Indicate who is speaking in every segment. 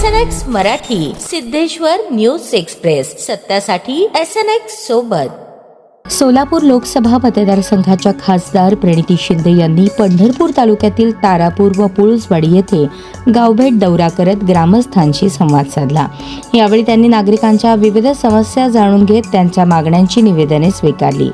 Speaker 1: SNX Marathi, Siddheshwar news express, सत्यासाठी SNX सोबत. सोलापूर लोकसभा मतदारसंघाच्या खासदार प्रणिती शिंदे यांनी पंढरपूर तालुक्यातील तारापूर व पुळूसवाडी येथे गावभेट दौरा करत ग्रामस्थांशी संवाद साधला. यावेळी त्यांनी नागरिकांच्या विविध समस्या जाणून घेत त्यांच्या मागण्यांची निवेदने स्वीकारली.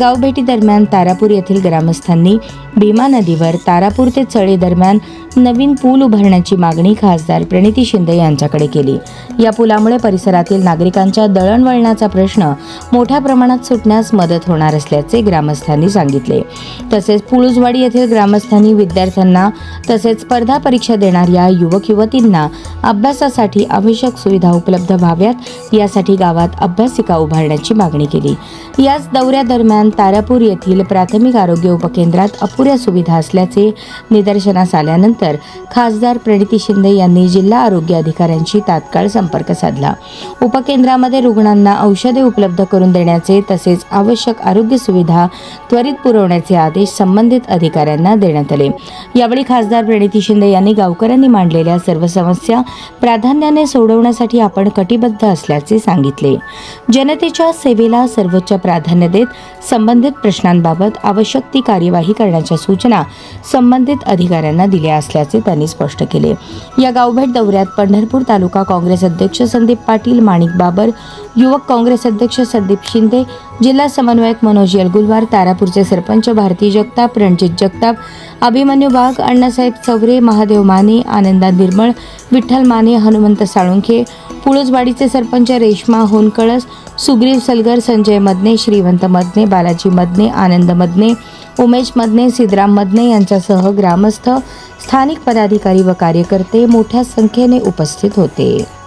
Speaker 1: गावभेटी दरम्यान तारापूर येथील ग्रामस्थांनी भीमा नदीवर तारापूर ते चळे दरम्यान नवीन पूल उभारण्याची मागणी खासदार प्रणिती शिंदे यांच्याकडे केली. या पुलामुळे परिसरातील नागरिकांच्या दळणवळणाचा प्रश्न मोठ्या प्रमाणात सुटण्यास मदत होणार असल्याचे ग्रामस्थांनी सांगितले. तसेच पुळूसवाडी येथील ग्रामस्थांनी विद्यार्थ्यांना तसेच स्पर्धा परीक्षा देणाऱ्या युवक युवतींना अभ्यासासाठी आवश्यक सुविधा उपलब्ध व्हाव्यात यासाठी गावात अभ्यासिका उभारण्याची मागणी केली. याच दौऱ्यादरम्यान तारापूर येथील प्राथमिक आरोग्य उपकेंद्रात अपुऱ्या सुविधा असल्याचे निदर्शनास आल्यानंतर खासदार प्रणिती शिंदे यांनी जिल्हा आरोग्य अधिकाऱ्यांशी तात्काळ संपर्क साधला. उपकेंद्रामध्ये रुग्णांना औषधे उपलब्ध करून देण्याचे तसेच आवश्यक आरोग्य सुविधा त्वरित पुरवण्याचे आदेश संबंधित अधिकाऱ्यांना देण्यात आले. यावेळी खासदार प्रणिती शिंदे यांनी गावकऱ्यांनी मांडलेल्या सर्व समस्या प्राधान्याने सोडवण्यासाठी आपण कटिबद्ध असल्याचे सांगितले. जनतेच्या सेवेला सर्वोच्च प्राधान्य देत संबंधित प्रश्नांबाबत आवश्यक ती कार्यवाही करण्याच्या सूचना संबंधित अधिकाऱ्यांना दिल्या असल्याचे त्यांनी स्पष्ट केले. या गावभेट दौऱ्यात पंढरपूर तालुका काँग्रेस अध्यक्ष संदीप पाटील, माणिक बाबर, युवक काँग्रेस अध्यक्ष संदीप शिंदे, जिल्हा समन्वयक मनोज येलगुलवार, तारापूरचे सरपंच भारती जगताप, रणजित जगताप, अभिमन्यू वाघ, अण्णासाहेब चौरे, महादेव माने, आनंदा निर्मळ, विठ्ठल माने, हनुमंत साळुंखे, पुळूसवाडीचे सरपंच रेश्मा होनकळस, सुग्रीव सलगर, संजय मदने, श्रीवंत मदने, बालाजी मदने, आनंद मदने, उमेश मदने, सिद्धराम मदने यांच्यासह ग्रामस्थ, स्थानिक पदाधिकारी व कार्यकर्ते मोठ्या संख्येने उपस्थित होते.